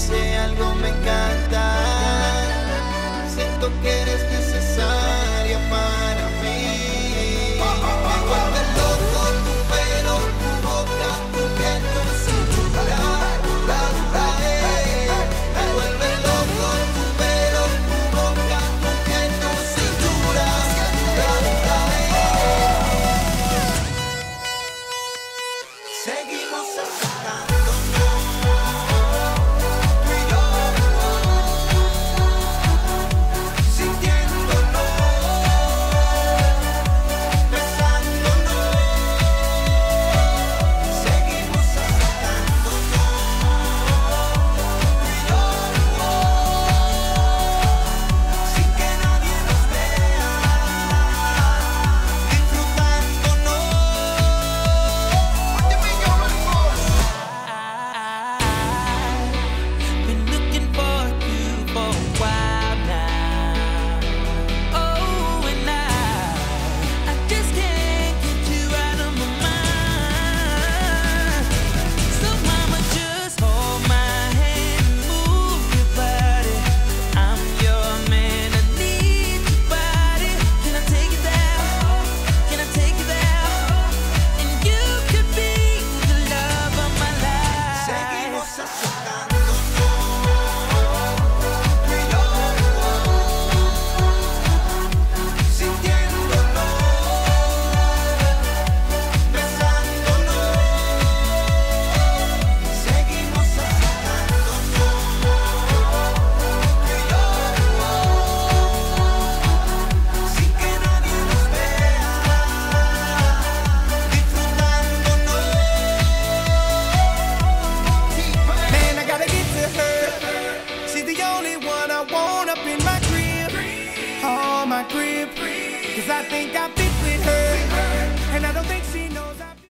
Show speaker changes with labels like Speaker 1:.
Speaker 1: ese algo me encanta. Siento que eres necesaria para mí. Me vuelve loco tu pelo, tu boca, tu piel, tu cintura. Me vuelve loco tu pelo, tu boca, tu piel, tu cintura. Seguimos acercándonos, tú y yo, sintiéndolo, besándonos. Seguimos acercándonos, tú y yo, sin que nadie nos vea, disfrutándonos. I've been looking for you for a while now. Oh, and I just can't get you out of my mind. So mama, just hold my hand and move your body. I'm your man, I need your body. Can I take you there? Can I take you there? And you could be the love of my life. Seguimos acercándonos, tú y yo, sintiéndolo, besándonos. Seguimos acercándonos, tú y yo, sin que nadie nos vea, disfrutándonos. Man, I gotta get to her. She's the only one I want up in my crib. Oh, my crib. 'Cause I think I fit with her.